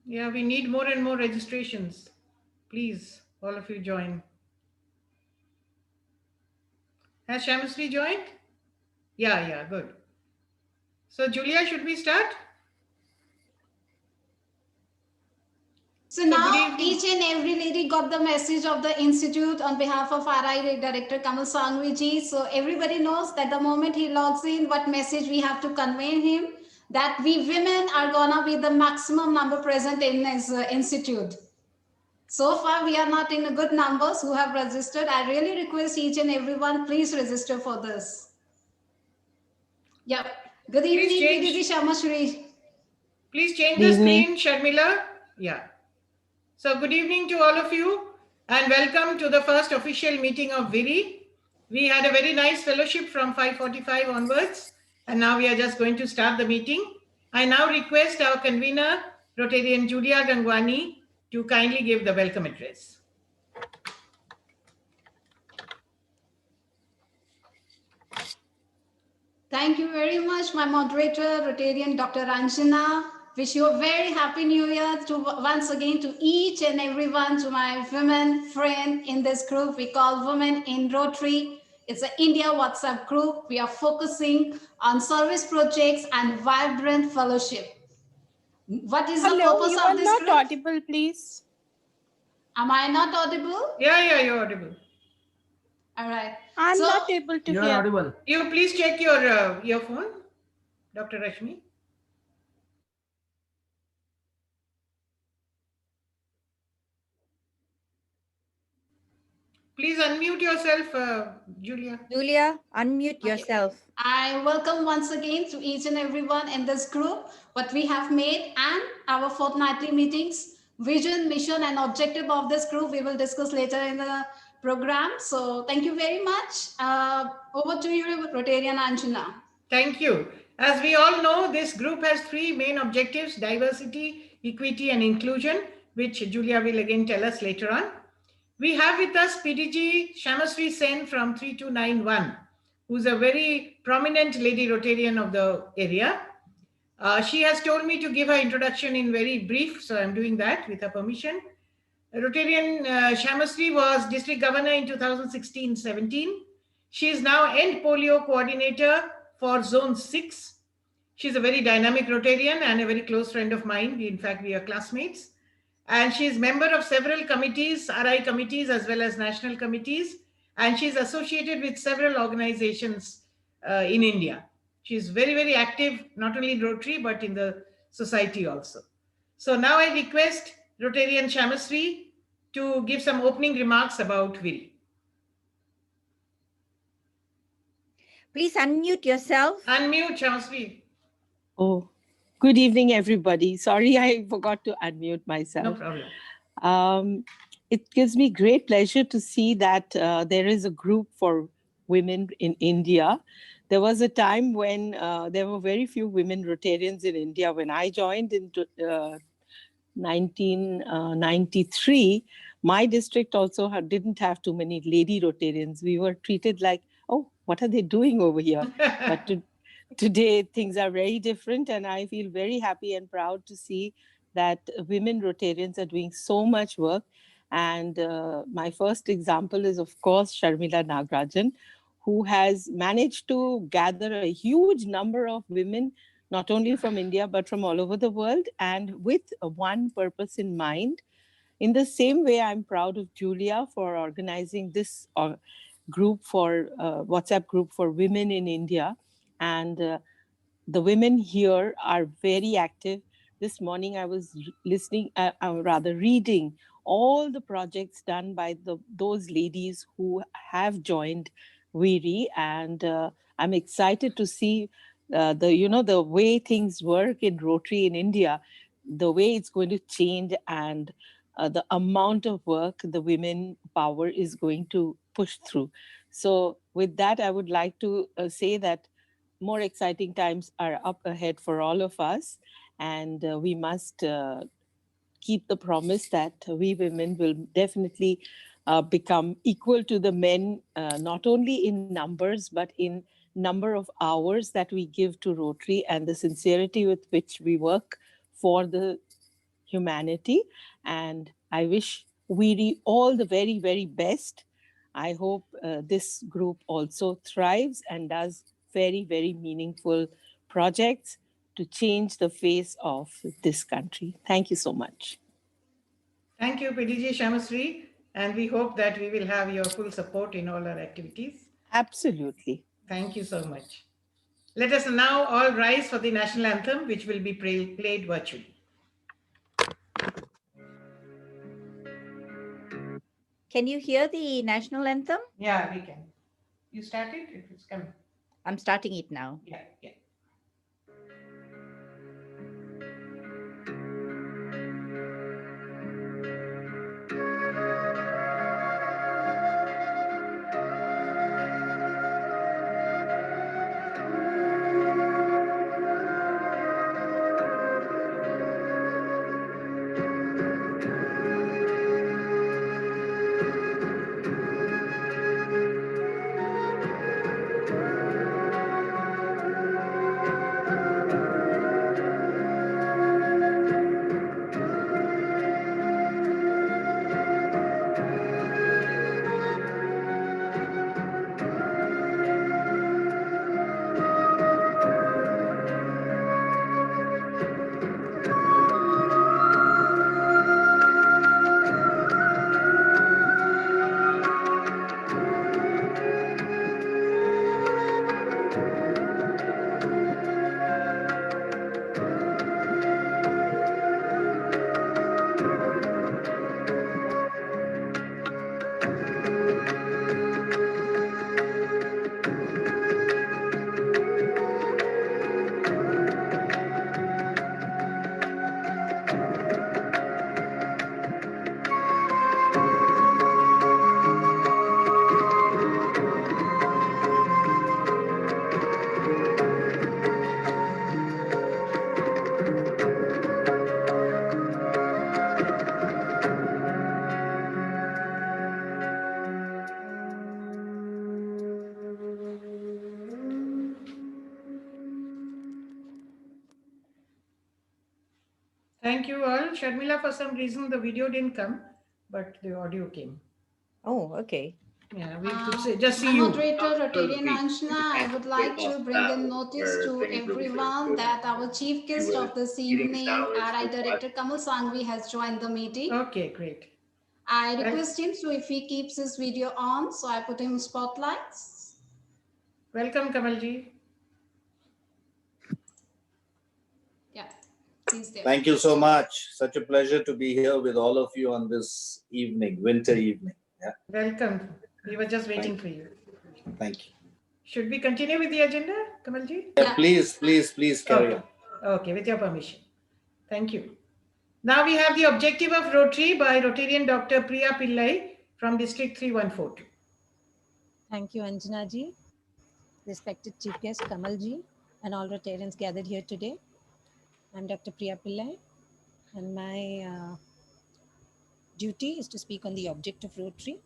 Yeah, we need more and more registrations. Please, all of you join. Has Shamasri joined? Yeah, good. So, Julia, should we start? So now each and every lady got the message of the institute on behalf of WIRi Director Kamal Sanghvi ji. So everybody knows that the moment he logs in, what message we have to convey him, that we women are gonna be the maximum number present in his institute. So far, we are not in a good numbers who have registered. I really request each and everyone, please register for this. Yep. Good evening, Vidhi Shamasri. Please change the screen, Sharmila. Yeah. So good evening to all of you and welcome to the first official meeting of WIRi. We had a very nice fellowship from 5:45 onwards and now we are just going to start the meeting. I now request our convener, Rotarian Julia Gangwani, to kindly give the welcome address. Thank you very much, my moderator, Rotarian Dr. Anjana. Wish you a very happy new year to once again to each and everyone, to my women friend in this group we call Women in Rotary. It's an India WhatsApp group. We are focusing on service projects and vibrant fellowship. What is the purpose of this group? Not audible, please. Am I not audible? Yeah, you're audible. All right. I'm not able to hear. You're audible. You please check your earphone, Dr. Rashmi. Please unmute yourself, Julia. Julia, unmute yourself. I welcome once again to each and everyone in this group, what we have made and our fortnightly meetings, vision, mission, and objective of this group we will discuss later in the program. So thank you very much. Over to you, Rotarian Anjana. Thank you. As we all know, this group has three main objectives: diversity, equity, and inclusion, which Julia will again tell us later on. We have with us PDG Shamasri Sen from 3291, who's a very prominent lady Rotarian of the area. She has told me to give her introduction in very brief, so I'm doing that with her permission. Rotarian Shamasri was district governor in 2016-17. She is now End Polio Coordinator for Zone 6. She's a very dynamic Rotarian and a very close friend of mine. In fact, we are classmates. And she is member of several committees, RI committees, as well as national committees. And she's associated with several organizations in India. She's very, very active, not only in Rotary, but in the society also. So now I request Rotarian Shamasri to give some opening remarks about WIRi. Please unmute yourself. Unmute, Shamasri. Oh, good evening, everybody. Sorry, I forgot to unmute myself. No problem. It gives me great pleasure to see that there is a group for women in India. There was a time when there were very few women Rotarians in India. When I joined in 1993, my district also didn't have too many lady Rotarians. We were treated like, oh, what are they doing over here? But today things are very different, and I feel very happy and proud to see that women Rotarians are doing so much work. And my first example is, of course, Sharmila Nagrajan, who has managed to gather a huge number of women, not only from India, but from all over the world, and with one purpose in mind. In the same way, I'm proud of Julia for organizing this group for WhatsApp group for women in India. And the women here are very active. This morning I was listening, rather reading all the projects done by those ladies who have joined WIRi, and I'm excited to see the way things work in Rotary in India, the way it's going to change, and the amount of work the women power is going to push through. So with that, I would like to say that more exciting times are up ahead for all of us, and we must keep the promise that we women will definitely become equal to the men, not only in numbers, but in number of hours that we give to Rotary and the sincerity with which we work for the humanity. And I wish WIRi all the very, very best. I hope this group also thrives and does very, very meaningful projects to change the face of this country. Thank you so much. Thank you, PDG Shamasri, and we hope that we will have your full support in all our activities. Absolutely. Thank you so much. Let us now all rise for the national anthem, which will be played virtually. Can you hear the national anthem? Yeah, we can. You start it? It's coming. I'm starting it now. Yeah, yeah. Thank you all. Sharmila, for some reason, the video didn't come, but the audio came. Oh, okay. Yeah, we could just see my you. moderator, Rotarian Anshna, I would like to bring a notice to everyone that our chief guest of this evening, RI Director Kamal Sanghvi, has joined the meeting. Okay, great. I request him so if he keeps his video on, so I put him spotlights. Welcome, Kamalji. Yeah, he's there. Thank you so much. Such a pleasure to be here with all of you on this evening, winter evening. Yeah. Welcome. We were just waiting for you. Thank you. Should we continue with the agenda, Kamalji? Yeah, please carry on. Okay, with your permission. Thank you. Now we have the objective of Rotary by Rotarian Dr. Priya Pillai from District 3142. Thank you, Anjana ji, respected Chief Guest Kamal ji, and all Rotarians gathered here today. I'm Dr. Priya Pillai, and my duty is to speak on the object of Rotary.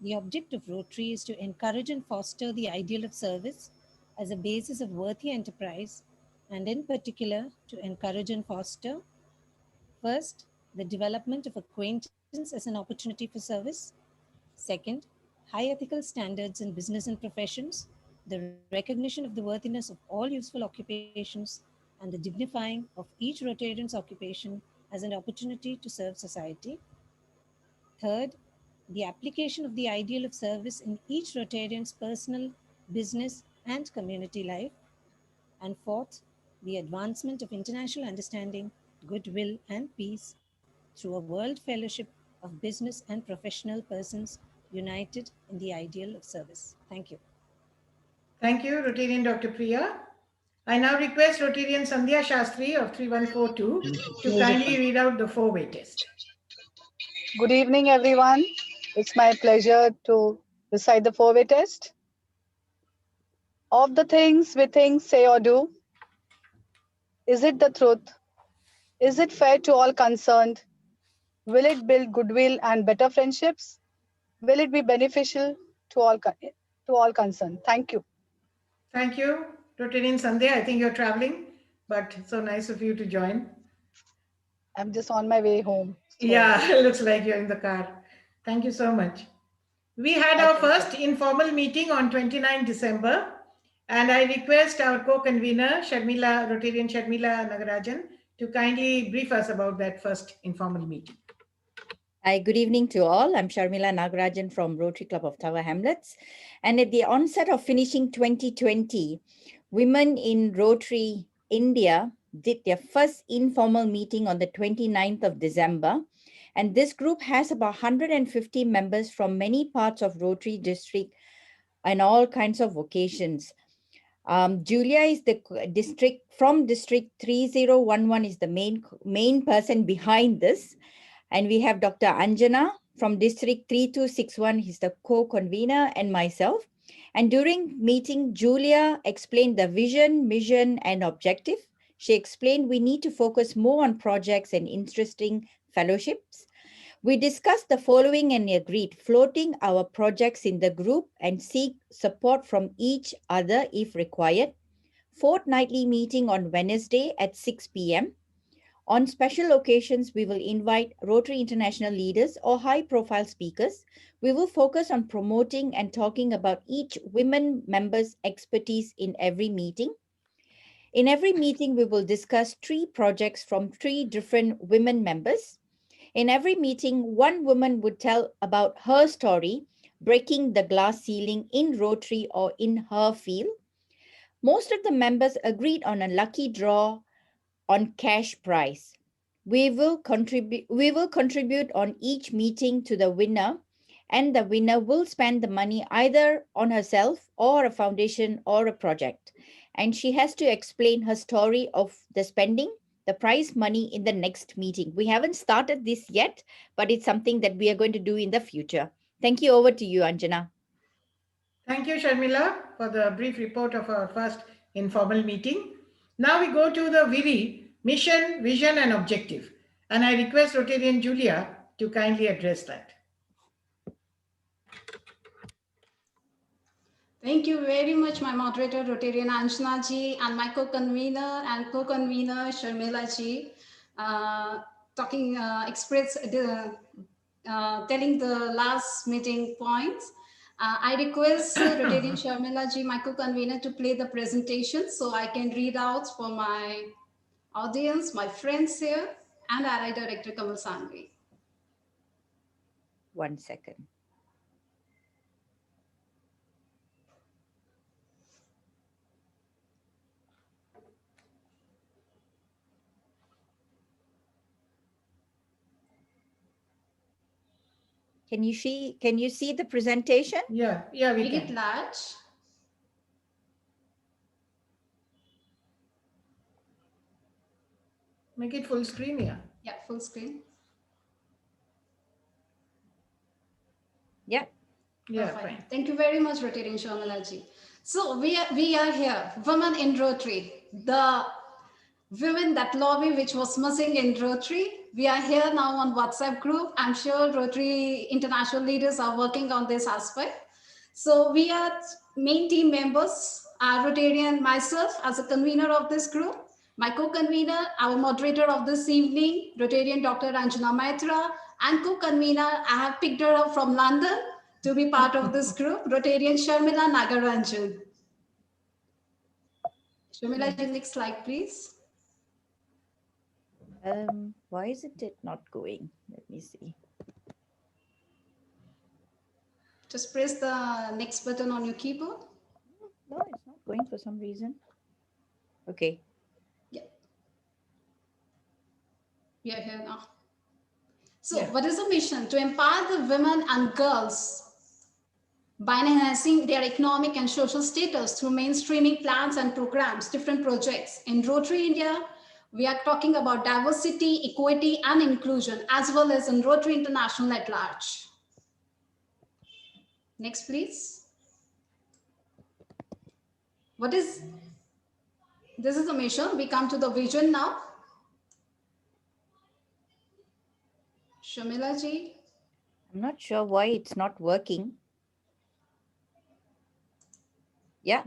The object of Rotary is to encourage and foster the ideal of service as a basis of worthy enterprise, and in particular, to encourage and foster, first, the development of acquaintance as an opportunity for service. Second, high ethical standards in business and professions, the recognition of the worthiness of all useful occupations, and the dignifying of each Rotarian's occupation as an opportunity to serve society. Third, the application of the ideal of service in each Rotarian's personal, business, and community life. And fourth, the advancement of international understanding, goodwill, and peace through a world fellowship of business and professional persons united in the ideal of service. Thank you. Thank you, Rotarian Dr. Priya. I now request Rotarian Sandhya Shastri of 3142 to kindly read out the 4-way test. Good evening, everyone. It's my pleasure to recite the 4-way test. Of the things we think, say, or do, is it the truth? Is it fair to all concerned? Will it build goodwill and better friendships? Will it be beneficial to all concerned? Thank you. Thank you, Rotarian Sandhya. I think you're traveling, but so nice of you to join. I'm just on my way home. So Yeah, looks like you're in the car. Thank you so much. We had our first informal meeting on 29 December, and I request our co-convener, Rotarian Sharmila Nagarajan, to kindly brief us about that first informal meeting. Hi, good evening to all. I'm Sharmila Nagarajan from Rotary Club of Tower Hamlets. And at the onset of finishing 2020, women in Rotary India did their first informal meeting on the 29th of December. And this group has about 150 members from many parts of Rotary district and all kinds of vocations. Julia is the district 3011 is the main person behind this. And we have Dr. Anjana from District 3261. He's the co-convener, and myself. And during meeting, Julia explained the vision, mission, and objective. She explained we need to focus more on projects and interesting fellowships. We discussed the following and agreed, floating our projects in the group and seek support from each other if required. Fortnightly meeting on Wednesday at 6 p.m. On special occasions, we will invite Rotary International leaders or high-profile speakers. We will focus on promoting and talking about each women member's expertise in every meeting. In every meeting, we will discuss 3 projects from 3 different women members. In every meeting, one woman would tell about her story, breaking the glass ceiling in Rotary or in her field. Most of the members agreed on a lucky draw on cash prize. We will contribute on each meeting to the winner, and the winner will spend the money either on herself or a foundation or a project. And she has to explain her story of the spending the prize money in the next meeting. We haven't started this yet, but it's something that we are going to do in the future. Thank you. Over to you, Anjana. Thank you, Sharmila, for the brief report of our first informal meeting. Now we go to the WIRi, mission, vision, and objective. And I request Rotarian Julia to kindly address that. Thank you very much, my moderator, Rotarian Anjana ji, and my co-convener Sharmila ji, telling the last meeting points. I request Rotarian Sharmila ji, my co-convener, to play the presentation so I can read out for my audience, my friends here, and RI Director Kamal Sanghvi. 1 second. Can you see the presentation? Yeah, we can. Make it large. Make it full screen, yeah. Yeah, full screen. Yeah. Yeah, Perfect. fine. Thank you very much, Rotarian Sharmilaji. So we are here, women in Rotary, the women that lobby which was missing in Rotary. We are here now on WhatsApp group. I'm sure Rotary international leaders are working on this aspect. So we are main team members, Rotarian, myself as a convener of this group, my co-convener, our moderator of this evening, Rotarian Dr. Anjana Maitra, and co-convener, I have picked her up from London to be part of this group, Rotarian Sharmila Nagaranjan. Sharmila, next slide, please. Why is it not going? Let me see. Just press the next button on your keyboard. No, it's not going for some reason. Okay. Yeah. We are here now. So what is the mission? To empower the women and girls by enhancing their economic and social status through mainstreaming plans and programs, different projects. In Rotary India, we are talking about diversity, equity, and inclusion, as well as in Rotary International at large. Next, please. This is the mission. We come to the vision now. Shamila ji. I'm not sure why it's not working. Yeah.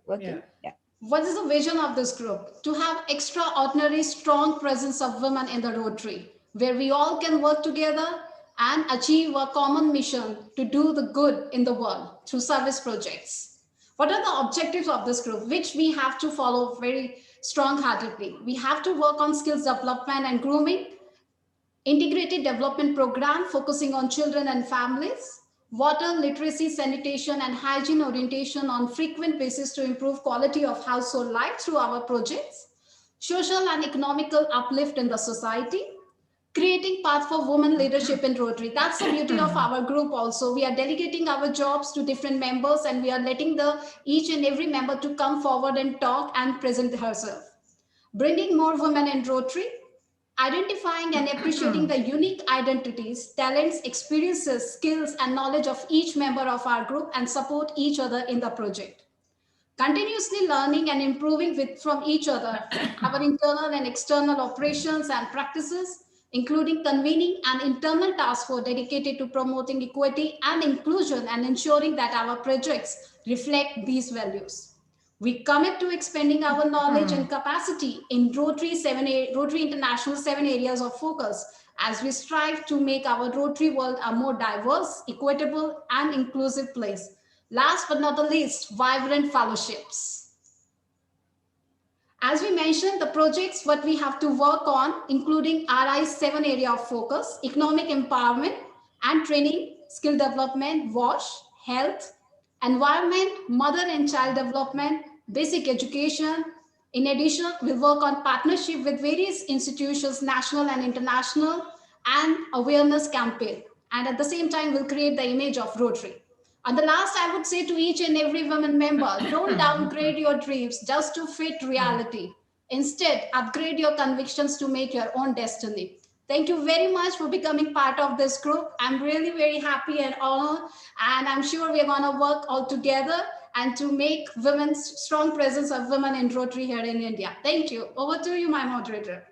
Working. Yeah. What is the vision of this group? To have extraordinary strong presence of women in the Rotary, where we all can work together and achieve a common mission to do the good in the world through service projects. What are the objectives of this group, which we have to follow very strong-heartedly? We have to work on skills development and grooming, integrated development program focusing on children and families, water literacy, sanitation, and hygiene orientation on frequent basis to improve quality of household life through our projects, social and economical uplift in the society, creating path for women leadership in Rotary. That's the beauty of our group also. We are delegating our jobs to different members and we are letting each and every member to come forward and talk and present herself. Bringing more women in Rotary, identifying and appreciating the unique identities, talents, experiences, skills, and knowledge of each member of our group and support each other in the project. Continuously learning and improving from each other, our internal and external operations and practices, including convening an internal task force dedicated to promoting equity and inclusion and ensuring that our projects reflect these values. We commit to expanding our knowledge and capacity in Rotary International 7 areas of focus as we strive to make our Rotary world a more diverse, equitable, and inclusive place. Last but not the least, vibrant fellowships. As we mentioned, the projects what we have to work on, including RI's 7 area of focus, economic empowerment and training, skill development, WASH, health, environment, mother and child development, basic education. In addition, we'll work on partnership with various institutions, national and international, and awareness campaign. And at the same time, we'll create the image of Rotary. And the last, I would say to each and every women member, don't downgrade your dreams just to fit reality. Instead, upgrade your convictions to make your own destiny. Thank you very much for becoming part of this group. I'm really very happy and honored. And I'm sure we're going to work all together and to make women's strong presence of women in Rotary here in India. Thank you. Over to you, my moderator.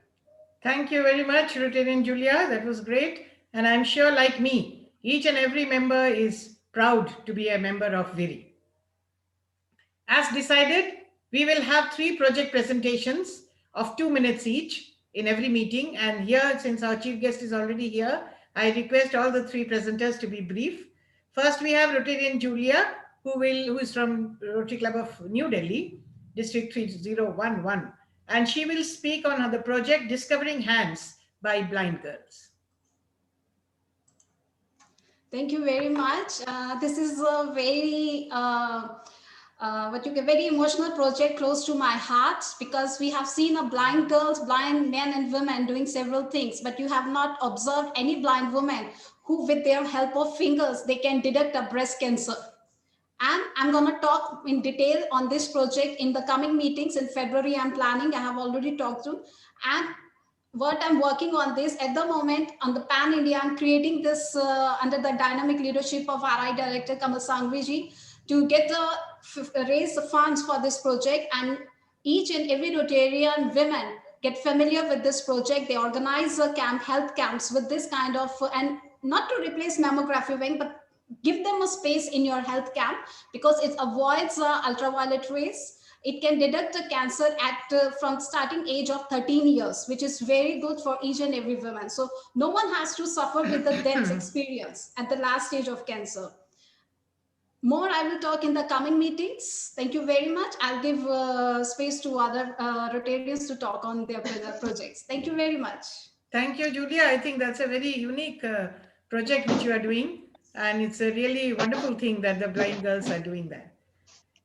Thank you very much, Rotarian Julia. That was great. And I'm sure, like me, each and every member is proud to be a member of WIRi. As decided, we will have 3 project presentations of 2 minutes each in every meeting. And here, since our chief guest is already here, I request all the 3 presenters to be brief. First, we have Rotarian Julia, who is from Rotary Club of New Delhi, District 3011. And she will speak on the project Discovering Hands by Blind Girls. Thank you very much. This is a very very emotional project close to my heart because we have seen blind girls, blind men and women doing several things, but you have not observed any blind woman who with their help of fingers, they can detect a breast cancer. And I'm going to talk in detail on this project in the coming meetings in February. I'm planning, I have already talked to, and what I'm working on this at the moment on the Pan India. I'm creating this under the dynamic leadership of RI Director Kamal Sanghvi ji to get the raise the funds for this project, and each and every Rotarian women get familiar with this project. They organize a camp, health camps with this kind of, and not to replace mammography wing, but give them a space in your health camp, because it avoids ultraviolet rays. It can detect a cancer at from starting age of 13 years, which is very good for each and every woman. So no one has to suffer with the death experience at the last stage of cancer. More I will talk in the coming meetings. Thank you very much. I'll give space to other Rotarians to talk on their projects. Thank you very much. Thank you, Julia. I think that's a very unique project which you are doing. And it's a really wonderful thing that the blind girls are doing that.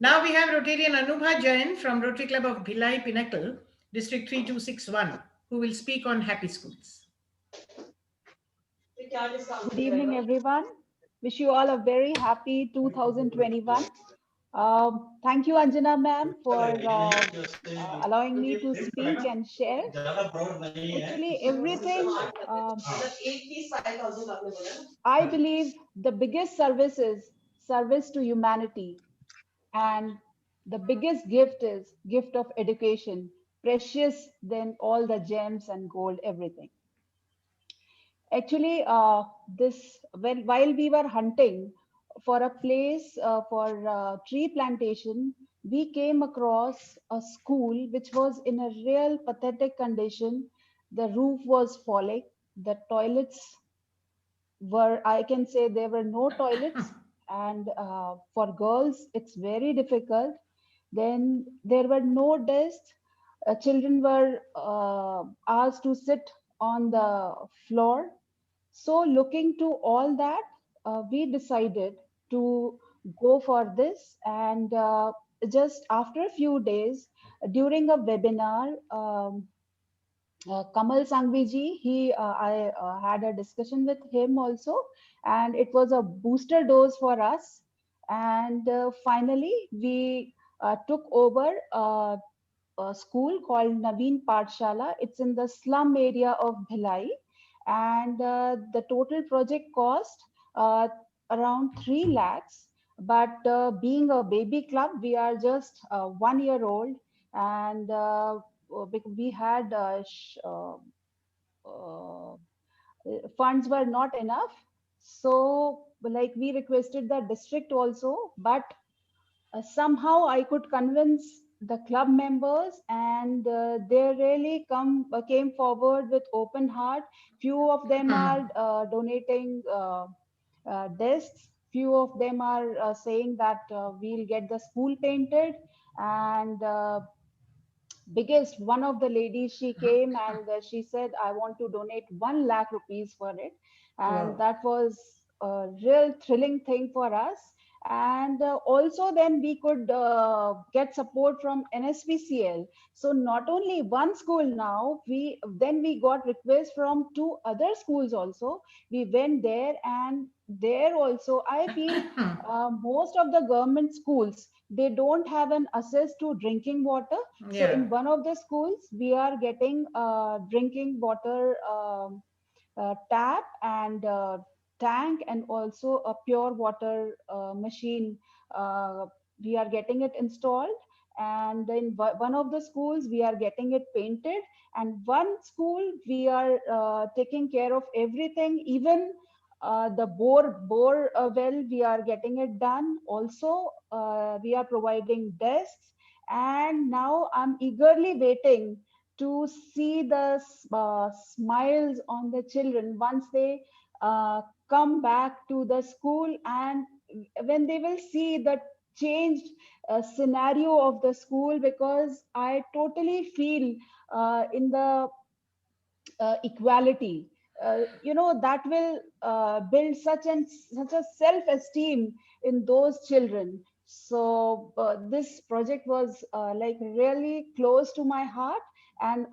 Now we have Rotarian Anubha Jain from Rotary Club of Bhilai Pinnacle, District 3261, who will speak on happy schools. Good evening, everyone. Wish you all a very happy 2021. Thank you, Anjana ma'am, for allowing me to speak and share. Actually, everything, I believe the biggest service is service to humanity. And the biggest gift is gift of education, precious than all the gems and gold, everything. Actually, while we were hunting for a place for tree plantation, we came across a school which was in a real pathetic condition. The roof was falling, the toilets were, I can say, there were no toilets, and for girls it's very difficult. Then there were no desks. Children were asked to sit on the floor. So looking to all that, we decided to go for this. And just after a few days, during a webinar, Kamal Sanghvi ji, I had a discussion with him also, and it was a booster dose for us. And finally, we took over a school called Naveen Pathshala. It's in the slum area of Bhilai, and the total project cost around 3 lakhs. But being a baby club, we are just 1 year old, and we had uh, funds were not enough. So like we requested the district also, but somehow I could convince the club members, and they really came forward with open heart. Few of them are donating desks. Few of them are saying that we'll get the school painted, and biggest one of the ladies, she came and she said, I want to donate 1 lakh rupees for it. And Wow. that was a real thrilling thing for us. And also then we could get support from NSPCL. So not only one school now, we got requests from 2 other schools also. We went there, and there also I feel most of the government schools, they don't have an access to drinking water. So Yeah. in one of the schools, we are getting drinking water tap and tank, and also a pure water machine. Uh, we are getting it installed. And in one of the schools, we are getting it painted. And one school, we are taking care of everything, even the bore well, we are getting it done. Also, we are providing desks. And now I'm eagerly waiting to see the smiles on the children once they come back to the school, and when they will see the changed scenario of the school, because I totally feel in the equality, that will build such a self-esteem in those children. So this project was like really close to my heart, and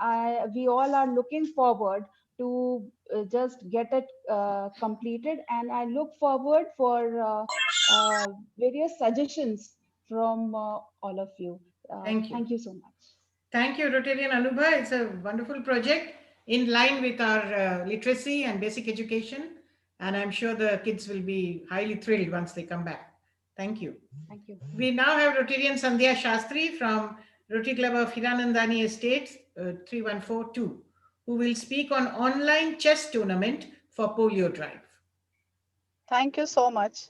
we all are looking forward to just get it completed. And I look forward for various suggestions from all of you. Thank you. Thank you so much. Thank you, Rotarian Anubha. It's a wonderful project. in line with our literacy and basic education. And I'm sure the kids will be highly thrilled once they come back. Thank you. Thank you. We now have Rotarian Sandhya Shastri from Rotary Club of Hiranandani Estates, 3142, who will speak on online chess tournament for polio drive. Thank you so much.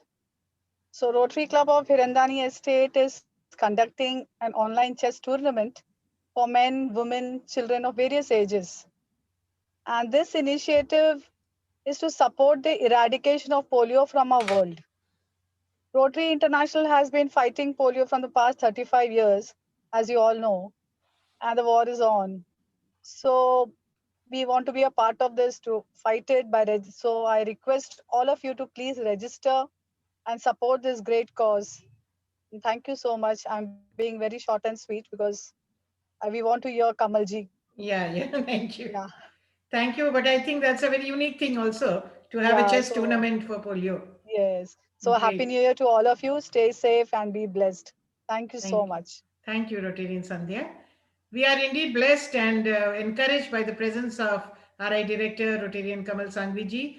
So Rotary Club of Hirandani Estate is conducting an online chess tournament for men, women, children of various ages. And this initiative is to support the eradication of polio from our world. Rotary International has been fighting polio from the past 35 years, as you all know, and the war is on. So we want to be a part of this to fight it so I request all of you to please register and support this great cause. And thank you so much. I'm being very short and sweet because we want to hear Kamalji. Yeah, thank you. Yeah, Thank you. But I think that's a very unique thing also to have a yeah. chess So tournament for polio. yes. So happy Great. New Year to all of you. Stay safe and be blessed. Thank you so Thank you. much. Thank you, Rotarian Sandhya. We are indeed blessed and encouraged by the presence of RI Director, Rotarian Kamal Sanghvi ji.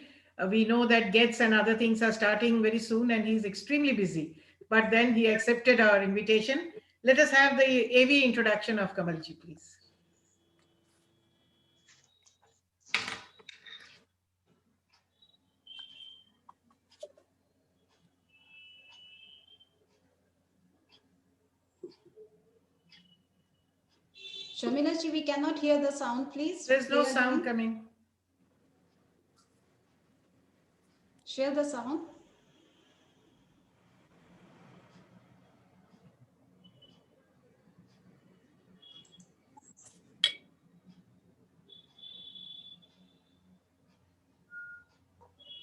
We know that gets and other things are starting very soon and he's extremely busy. But then he accepted our invitation. Let us have the AV introduction of Kamal ji, please. Sharmila ji, we cannot hear the sound, please. There's no Play sound again. coming. Share the sound.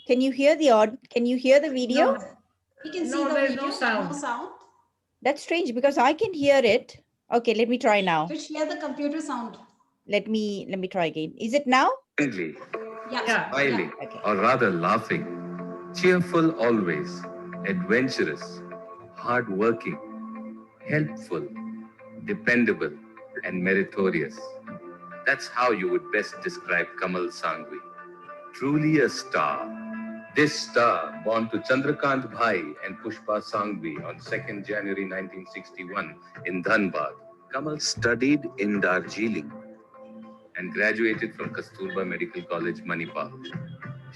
Can you hear the video? No, We can see no, the there's video, no sound. no sound. That's strange because I can hear it. Okay, let me try now. So share the computer sound. Let me try again. Is it now? Friendly, Yeah. smiling, Okay. or rather laughing, cheerful always, adventurous, hardworking, helpful, dependable, and meritorious. That's how you would best describe Kamal Sanghvi. Truly a star. This star, born to Chandrakant Bhai and Pushpa Sanghvi on 2nd January 1961 in Dhanbad, Kamal studied in Darjeeling and graduated from Kasturba Medical College, Manipal.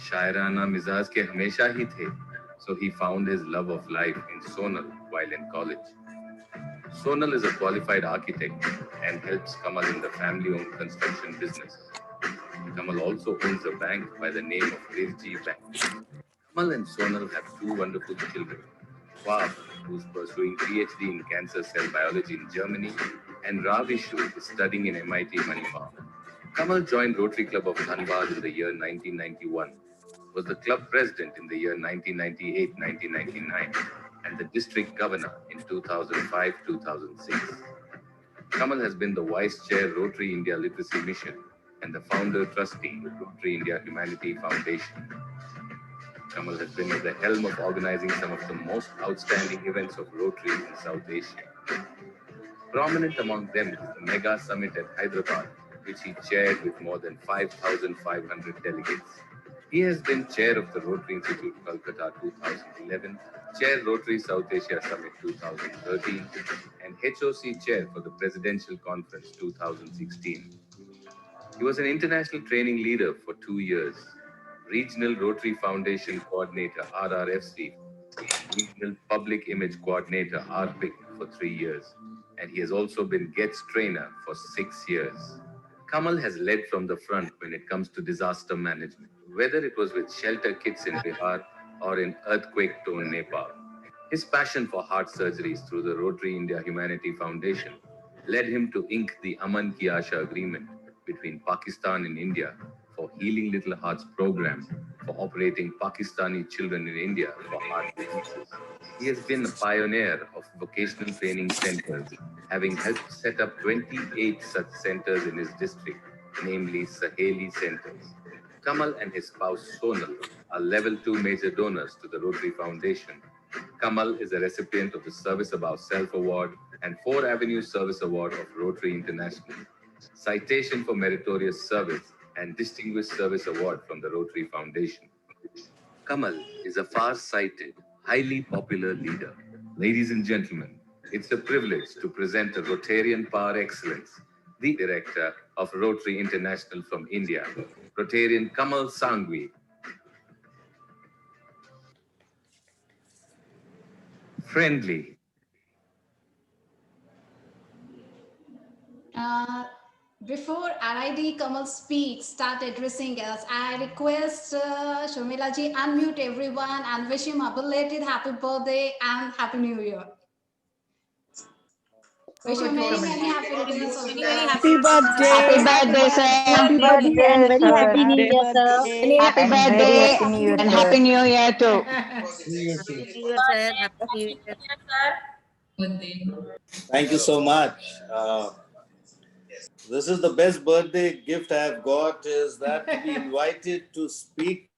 Shairana mizaj ke hamesha hi the, so he found his love of life in Sonal while in college. Sonal is a qualified architect and helps Kamal in the family-owned construction business. Kamal also owns a bank by the name of WIRi Bank. Kamal and Sonal have two wonderful children, Wab, who's pursuing PhD in cancer cell biology in Germany, and Ravishu is studying in MIT Manipal. Kamal joined Rotary Club of Dhanbad in the year 1991, was the club president in the year 1998-1999, and the district governor in 2005-2006. Kamal has been the vice chair Rotary India Literacy Mission and the founder trustee of Rotary India Humanity Foundation. Kamal has been at the helm of organizing some of the most outstanding events of Rotary in South Asia. Prominent among them is the Mega Summit at Hyderabad, which he chaired with more than 5,500 delegates. He has been chair of the Rotary Institute Calcutta 2011, chair Rotary South Asia Summit 2013, and HOC chair for the Presidential Conference 2016. He was an international training leader for 2 years, Regional Rotary Foundation Coordinator RRFC, Regional Public Image Coordinator RPIC for 3 years, and he has also been GETS trainer for 6 years. Kamal has led from the front when it comes to disaster management, whether it was with shelter kits in Bihar or in earthquake-torn Nepal. His passion for heart surgeries through the Rotary India Humanity Foundation led him to ink the Aman Ki Asha agreement between Pakistan and India for Healing Little Hearts program for operating Pakistani children in India for heart diseases. He has been a pioneer of vocational training centers, having helped set up 28 such centers in his district, namely Saheli centers. Kamal and his spouse Sonal are level 2 major donors to the Rotary Foundation. Kamal is a recipient of the Service Above Self Award and 4 Avenue Service Award of Rotary International, Citation for Meritorious Service, and Distinguished Service Award from the Rotary Foundation. Kamal is a far-sighted, highly popular leader. Ladies and gentlemen, it's a privilege to present a Rotarian par excellence, the director of Rotary International from India, Rotarian Kamal Sanghvi. Friendly. Before RID Kamal speaks, start addressing us, I request Sharmila ji unmute everyone and wish him a belated happy birthday and happy new year. Wish you many, many happy returns of the Happy Happy birthday! birthday, sir. Happy birthday and very happy new year, sir. Happy And birthday very happy new year, and sir. happy new year too. Happy new year, sir. Happy new year. Thank you so much. This is the best birthday gift I have got, is that to be invited to speak.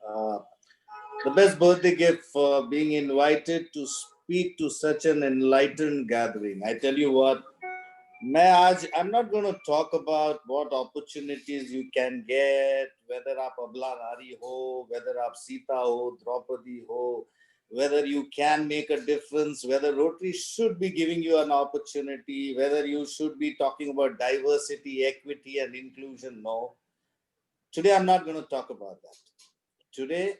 The best birthday gift for being invited to speak to such an enlightened gathering. I tell you what, I'm not going to talk about what opportunities you can get, whether aap abla nari ho, whether aap Sita ho, Draupadi ho, whether you can make a difference, whether Rotary should be giving you an opportunity, whether you should be talking about diversity, equity, and inclusion. No. Today, I'm not going to talk about that. Today,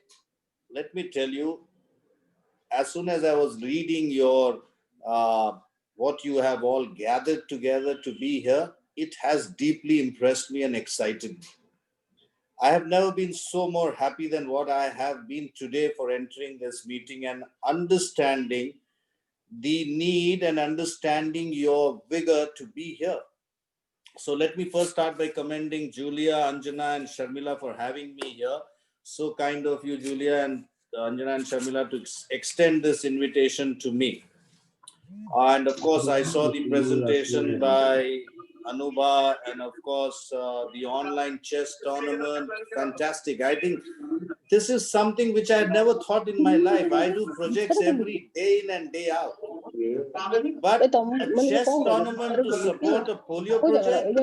let me tell you, as soon as I was reading your what you have all gathered together to be here, it has deeply impressed me and excited me. I have never been so more happy than what I have been today for entering this meeting and understanding the need and understanding your vigor to be here. So let me first start by commending Julia, Anjana, and Sharmila for having me here. So kind of you, Julia and Anjana and Sharmila, to extend this invitation to me. And of course, I saw the presentation by Anuba, and of course, the online chess tournament. Fantastic. I think this is something which I had never thought in my life. I do projects every day in and day out. But a chess tournament to support a polio project,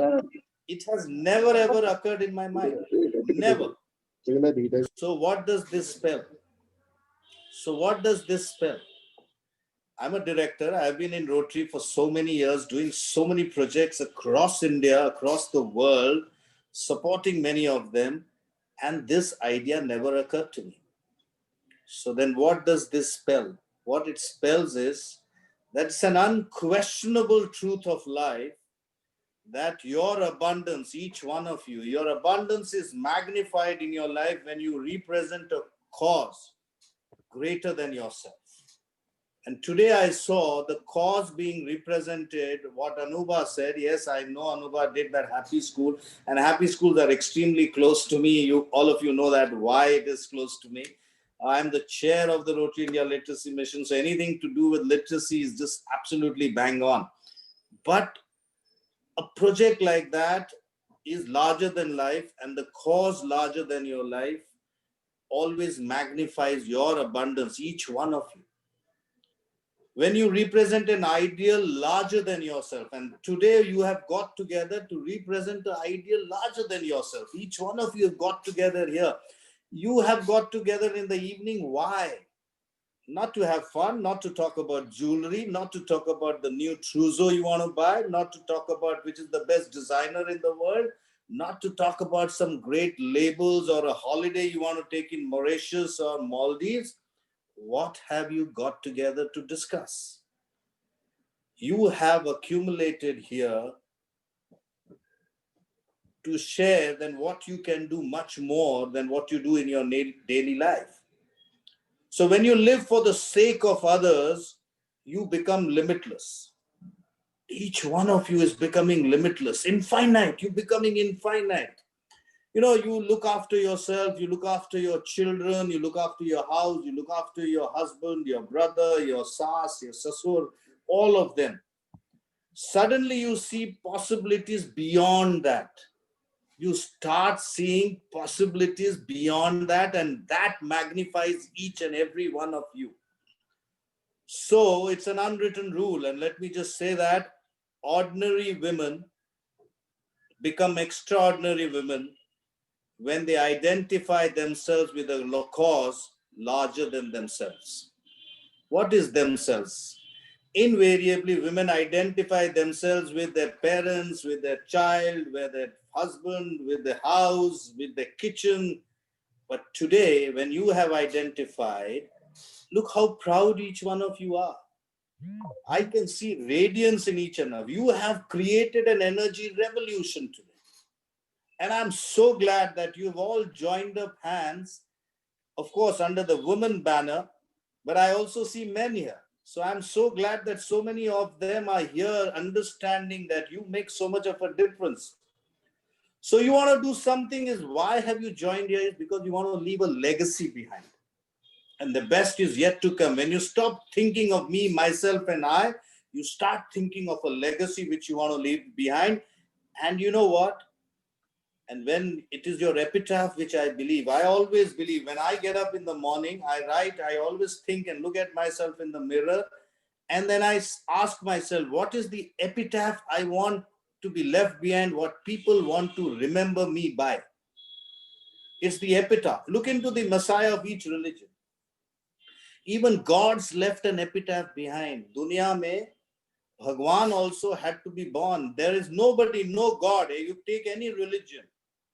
it has never ever occurred in my mind. Never. So what does this spell? I'm a director. I've been in Rotary for so many years, doing so many projects across India, across the world, supporting many of them. And this idea never occurred to me. So then what does this spell? What it spells is that it's an unquestionable truth of life that your abundance, each one of you, your abundance is magnified in your life when you represent a cause greater than yourself. And today I saw the cause being represented, what Anuba said. Yes, I know Anuba did that Happy School, and Happy Schools are extremely close to me. All of you know that, why it is close to me. I'm the chair of the Rotary India Literacy Mission, so anything to do with literacy is just absolutely bang on. But a project like that is larger than life, and the cause larger than your life always magnifies your abundance, each one of you. When you represent an ideal larger than yourself, and today you have got together to represent the ideal larger than yourself. Each one of you have got together here. You have got together in the evening. Why? Not to have fun, not to talk about jewelry, not to talk about the new trousseau you want to buy, not to talk about which is the best designer in the world, not to talk about some great labels or a holiday you want to take in Mauritius or Maldives. What have you got together to discuss? You have accumulated here to share than what you can do, much more than what you do in your daily life. So when you live for the sake of others, you become limitless. Each one of you is becoming limitless, infinite. You're becoming infinite. You know, you look after yourself, you look after your children, you look after your house, you look after your husband, your brother, your sas, your sasur, all of them. Suddenly you see possibilities beyond that. You start seeing possibilities beyond that, and that magnifies each and every one of you. So it's an unwritten rule, and let me just say that ordinary women become extraordinary women when they identify themselves with a cause larger than themselves. What is themselves? Invariably, women identify themselves with their parents, with their child, with their husband, with the house, with the kitchen. But today, when you have identified, look how proud each one of you are. I can see radiance in each one of you. You have created an energy revolution today. And I'm so glad that you've all joined up hands, of course, under the women banner, but I also see men here. So I'm so glad that so many of them are here understanding that you make so much of a difference. So you want to do something is why have you joined here? Is because you want to leave a legacy behind. And the best is yet to come. When you stop thinking of me, myself, and I, you start thinking of a legacy which you want to leave behind. And you know what? And when it is your epitaph, which I always believe, when I get up in the morning, I write, I always think and look at myself in the mirror. And then I ask myself, what is the epitaph I want to be left behind, what people want to remember me by? It's the epitaph. Look into the Messiah of each religion. Even gods left an epitaph behind. Dunya mein, Bhagwan also had to be born. There is nobody, no God. You take any religion.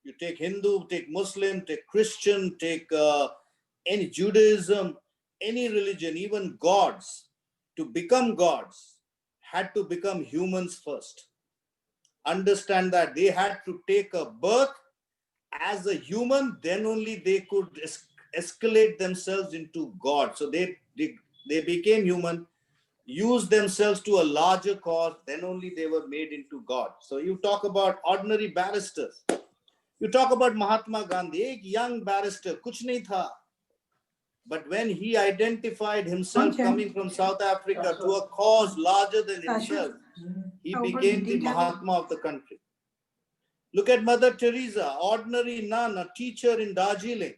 You take Hindu, take Muslim, take Christian, take any Judaism, any religion, even gods. To become gods, had to become humans first. Understand that they had to take a birth as a human, then only they could escalate themselves into God. So they became human, used themselves to a larger cause, then only they were made into God. So you talk about ordinary barristers. You talk about Mahatma Gandhi, a young barrister, kuch nahi tha. But when he identified himself coming from South Africa to a cause larger than himself, he became the Mahatma of the country. Look at Mother Teresa, ordinary nun, a teacher in Darjeeling.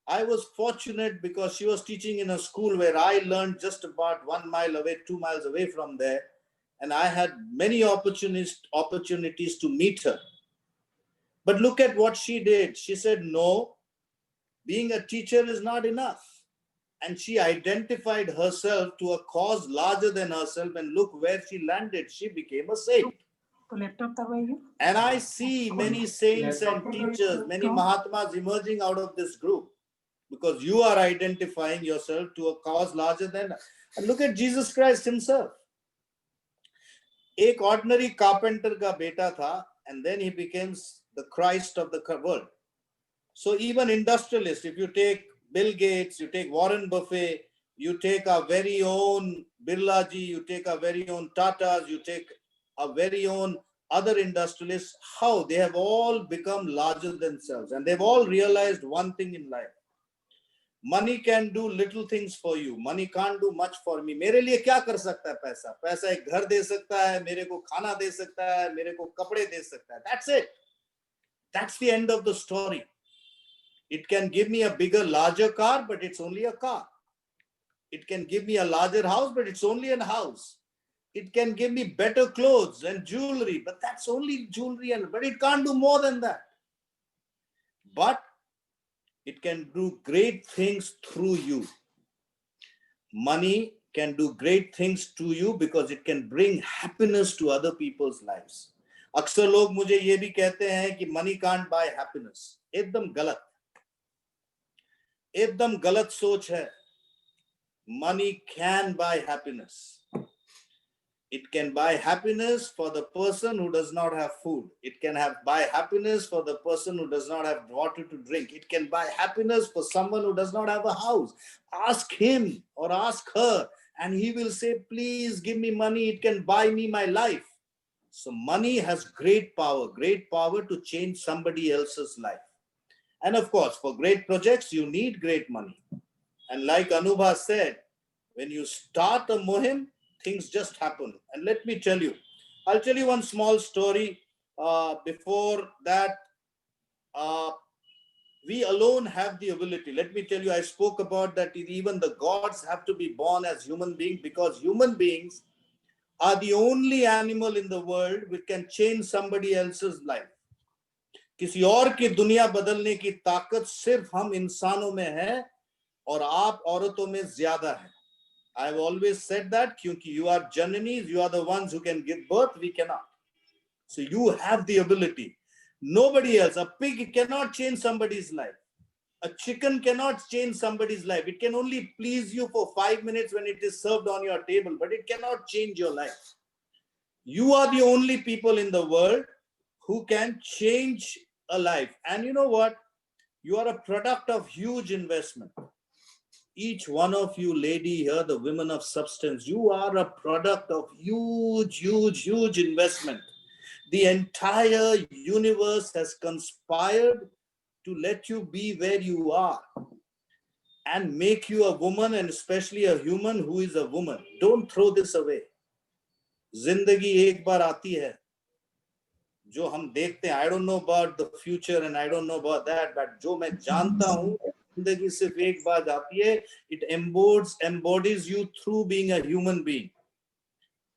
I was fortunate because she was teaching in a school where I learned just about 1 mile away, 2 miles away from there. And I had many opportunities to meet her. But look at what she did. She said, no, being a teacher is not enough. And she identified herself to a cause larger than herself. And look where she landed. She became a saint. And I see many saints and teachers, many Mahatmas emerging out of this group because you are identifying yourself to a cause larger than. And look at Jesus Christ himself. एक ordinary carpenter का बेटा था, and then he becomes the Christ of the world. So even industrialists, if you take Bill Gates, you take Warren Buffett, you take our very own Birla ji, you take our very own Tatas, you take our very own other industrialists, how they have all become larger themselves. And they've all realized one thing in life. Money can do little things for you. Money can't do much for me. मेरे लिए क्या कर सकता है पैसा? पैसा एक घर दे सकता है, मेरे को खाना दे सकता है, मेरे को कपड़े दे सकता है. That's it. That's the end of the story. It can give me a bigger, larger car, but it's only a car. It can give me a larger house, but it's only a house. It can give me better clothes and jewelry, but that's only jewelry, but it can't do more than that. But it can do great things through you. Money can do great things to you because it can bring happiness to other people's lives. अक्सर लोग मुझे ये भी कहते हैं कि money can't buy happiness. एकदम गलत सोच है. Money can buy happiness. It can buy happiness for the person who does not have food. It can buy happiness for the person who does not have water to drink. It can buy happiness for someone who does not have a house. Ask him or ask her, and he will say, please give me money. It can buy me my life. So money has great power to change somebody else's life. And of course, for great projects, you need great money. And like Anubha said, when you start a mohim, things just happen. And let me tell you, I'll tell you one small story. Before that, we alone have the ability. Let me tell you, I spoke about that even the gods have to be born as human beings because human beings are the only animal in the world which can change somebody else's life. किसी और की दुनिया बदलने की ताकत सिर्फ हम इंसानों में है और आप औरतों में ज्यादा है. I've always said that क्योंकि you are jananis, you are the ones who can give birth, we cannot. So you have the ability. Nobody else. A pig cannot change somebody's life. A chicken cannot change somebody's life. It can only please you for 5 minutes when it is served on your table, but it cannot change your life. You are the only people in the world who can change a life. And you know what? You are a product of huge investment. Each one of you lady here, the women of substance, you are a product of huge investment. The entire universe has conspired to let you be where you are and make you a woman, and especially a human who is a woman. Don't throw this away. Zindagi ek baar aati hai. जो हम देखते हैं, I don't know about the future and I don't know about that, but जो मैं जानता हूँ, जिंदगी सिर्फ एक बार आती है. It embodies you through being a human being.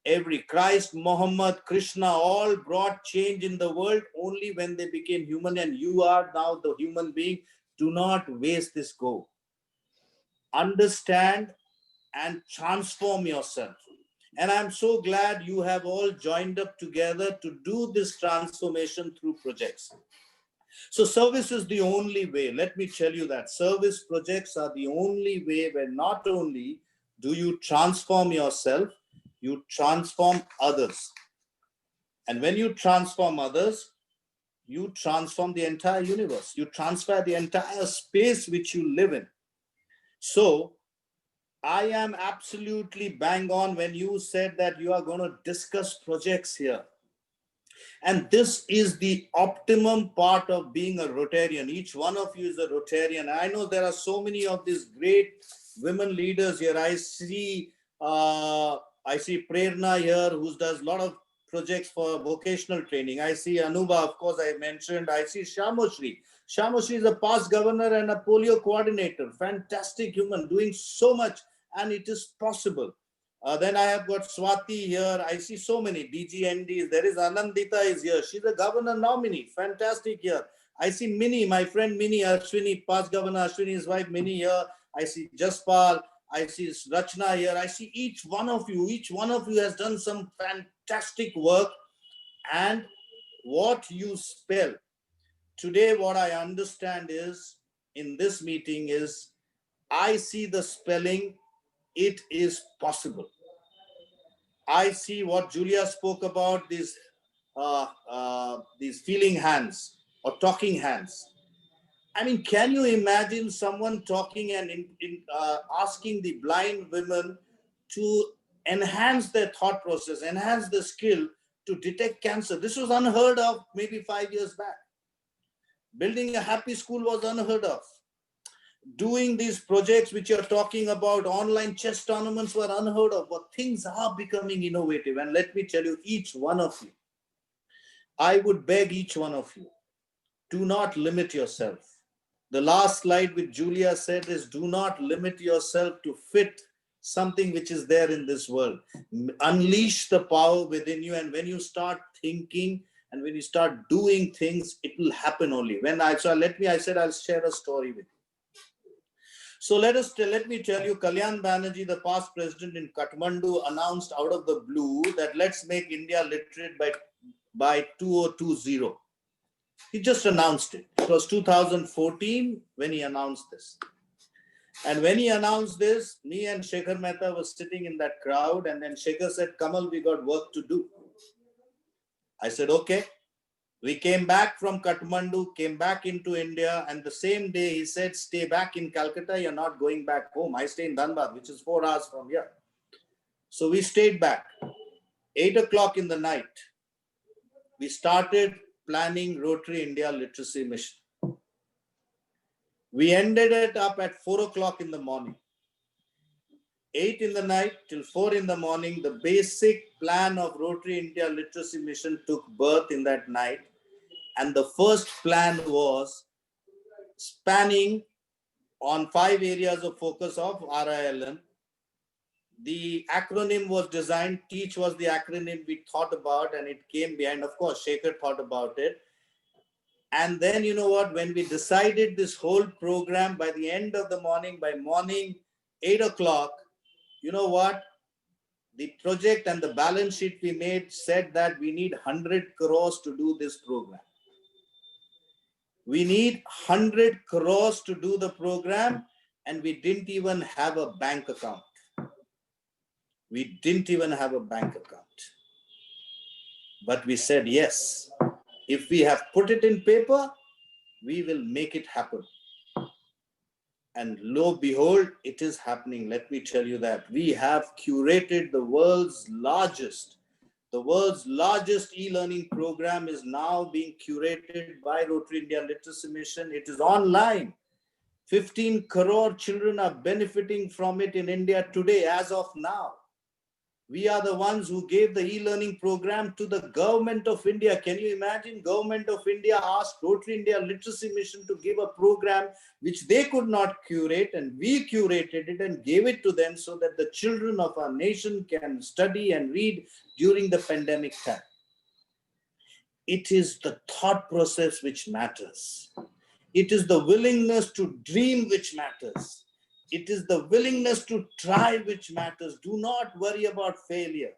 Every Christ, Muhammad, Krishna, all brought change in the world only when they became human, and you are now the human being. Do not waste this go. Understand and transform yourself. And I'm so glad you have all joined up together to do this transformation through projects. So service is the only way. Let me tell you that service projects are the only way where not only do you transform yourself, you transform others. And when you transform others, you transform the entire universe. You transfer the entire space which you live in. So I am absolutely bang on when you said that you are going to discuss projects here. And this is the optimum part of being a Rotarian. Each one of you is a Rotarian. I know there are so many of these great women leaders here. I see Prerna here, who does a lot of projects for vocational training. I see Anuba, of course, I mentioned. I see Shamoshri. Shamoshri is a past governor and a polio coordinator. Fantastic human, doing so much, and it is possible. Then I have got Swati here. I see so many DGNDs. There is Anandita is here. She's a governor nominee. Fantastic here. I see Mini, my friend Mini, Ashwini, past governor Ashwini's wife Mini here. I see Jaspal. I see Rachna here. I see each one of you has done some fantastic work. And what you spell today, what I understand is in this meeting is I see the spelling. It is possible. I see what Julia spoke about, these feeling hands or talking hands. I mean, can you imagine someone talking and asking the blind women to enhance their thought process, enhance the skill to detect cancer? This was unheard of maybe 5 years back. Building a happy school was unheard of. Doing these projects which you're talking about, online chess tournaments, were unheard of, but things are becoming innovative. And let me tell you, each one of you, I would beg each one of you, do not limit yourself. The last slide which Julia said is, do not limit yourself to fit something which is there in this world. Unleash the power within you, and when you start thinking and when you start doing things, it will happen only. I said I'll share a story with you. So let me tell you, Kalyan Banerjee, the past president in Kathmandu, announced out of the blue that let's make India literate by 2020. He just announced it. It was 2014 when he announced this. And when he announced this, me and Shekhar Mehta was sitting in that crowd, and then Shekhar said, Kamal, we got work to do. I said, okay. We came back from Kathmandu, came back into India, and the same day he said, stay back in Calcutta, you're not going back home. I stay in Dhanbad, which is 4 hours from here. So we stayed back. 8 o'clock in the night, we started planning Rotary India Literacy Mission. We ended it up at 4 o'clock in the morning. 8 in the night till 4 in the morning, the basic plan of Rotary India Literacy Mission took birth in that night. And the first plan was spanning on 5 areas of focus of RILM: the acronym was designed. Teach was the acronym we thought about, and it came behind. Of course, Shekhar thought about it. And then, you know what, when we decided this whole program, by the end of the morning, by morning 8 o'clock, you know what, the project and the balance sheet we made said that we need 100 crores to do this program. We need 100 crores to do the program, and we didn't even have a bank account. We didn't even have a bank account. But we said, yes, if we have put it in paper, we will make it happen. And lo behold, it is happening. Let me tell you that. We have curated the world's largest e-learning program is now being curated by Rotary India Literacy Mission. It is online. 15 crore children are benefiting from it in India today, as of now. We are the ones who gave the e-learning program to the government of India. Can you imagine? Government of India asked Rotary India Literacy Mission to give a program which they could not curate, and we curated it and gave it to them so that the children of our nation can study and read during the pandemic time. It is the thought process which matters. It is the willingness to dream which matters. It is the willingness to try which matters. Do not worry about failure.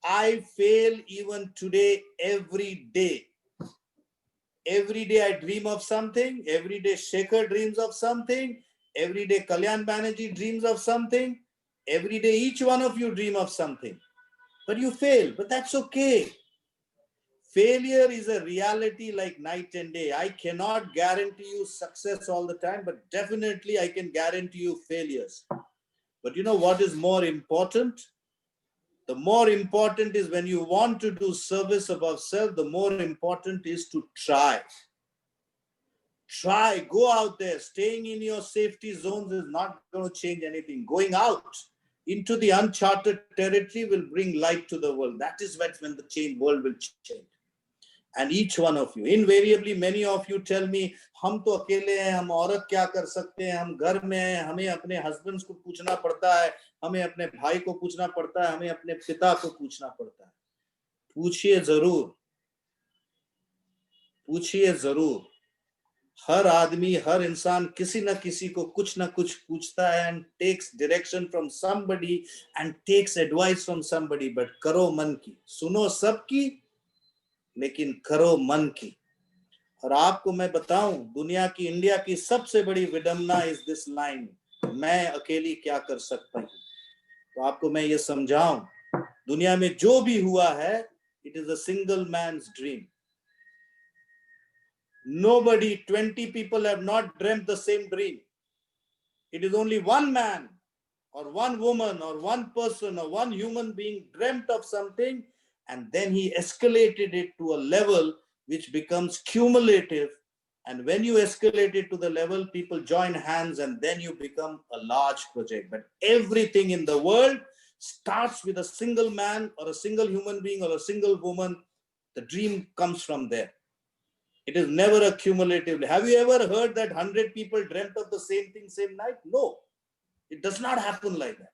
I fail even today, every day. Every day I dream of something. Every day Shekhar dreams of something. Every day Kalyan Banerjee dreams of something. Every day each one of you dream of something. But you fail, but that's okay. Failure is a reality like night and day. I cannot guarantee you success all the time, but definitely I can guarantee you failures. But you know what is more important? The more important is when you want to do service above self, the more important is to try. Try, go out there. Staying in your safety zones is not going to change anything. Going out into the uncharted territory will bring light to the world. That is when the world will change. And each one of you, invariably, many of you tell me, हम तो अकेले हैं, हम औरत क्या कर सकते हैं, हम घर में हैं, हमें अपने हस्बैंड्स को पूछना पड़ता है, हमें अपने भाई को पूछना पड़ता है, हमें अपने पिता को पूछना पड़ता है. पूछिए जरूर. हर आदमी, हर इंसान किसी न किसी को कुछ न कुछ पूछता है, and takes direction from somebody and takes advice from somebody. But करो मन की, सुनो सबकी, लेकिन करो मन की. और आपको मैं बताऊं, दुनिया की, इंडिया की सबसे बड़ी विडंबना इज दिस लाइन, मैं अकेली क्या कर सकता हूं. तो आपको मैं ये समझाऊं, दुनिया में जो भी हुआ है, it is a single man's dream. Nobody, 20 people have not dreamt the same dream. It is only one man or one woman or one person or one human being dreamt of something, and then he escalated it to a level which becomes cumulative. And when you escalate it to the level, people join hands, and then you become a large project. But everything in the world starts with a single man or a single human being or a single woman. The dream comes from there. It is never a cumulative. Have you ever heard that 100 people dreamt of the same thing same night? No, it does not happen like that.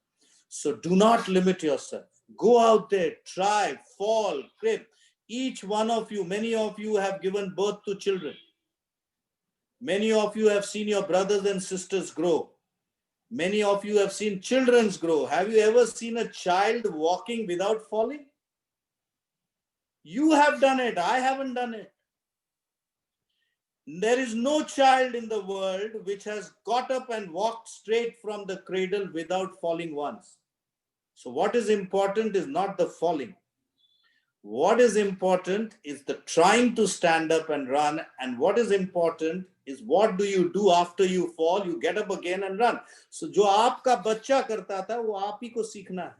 So do not limit yourself. Go out there, try, fall, trip. Each one of you, many of you have given birth to children. Many of you have seen your brothers and sisters grow. Many of you have seen children grow. Have you ever seen a child walking without falling? You have done it. I haven't done it. There is no child in the world which has got up and walked straight from the cradle without falling once. So what is important is not the falling. What is important is the trying to stand up and run. And what is important is what do you do after you fall? You get up again and run. So जो आपका बच्चा करता था वो आप ही को सीखना है.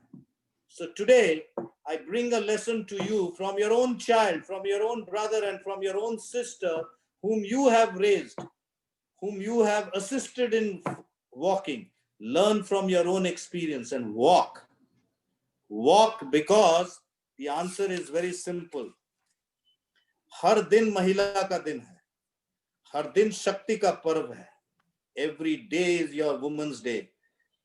So today I bring a lesson to you from your own child, from your own brother, and from your own sister, whom you have raised, whom you have assisted in walking. Learn from your own experience and walk. Walk, because the answer is very simple. हर दिन महिला का दिन है. हर दिन शक्ति का पर्व है. Every day is your woman's day.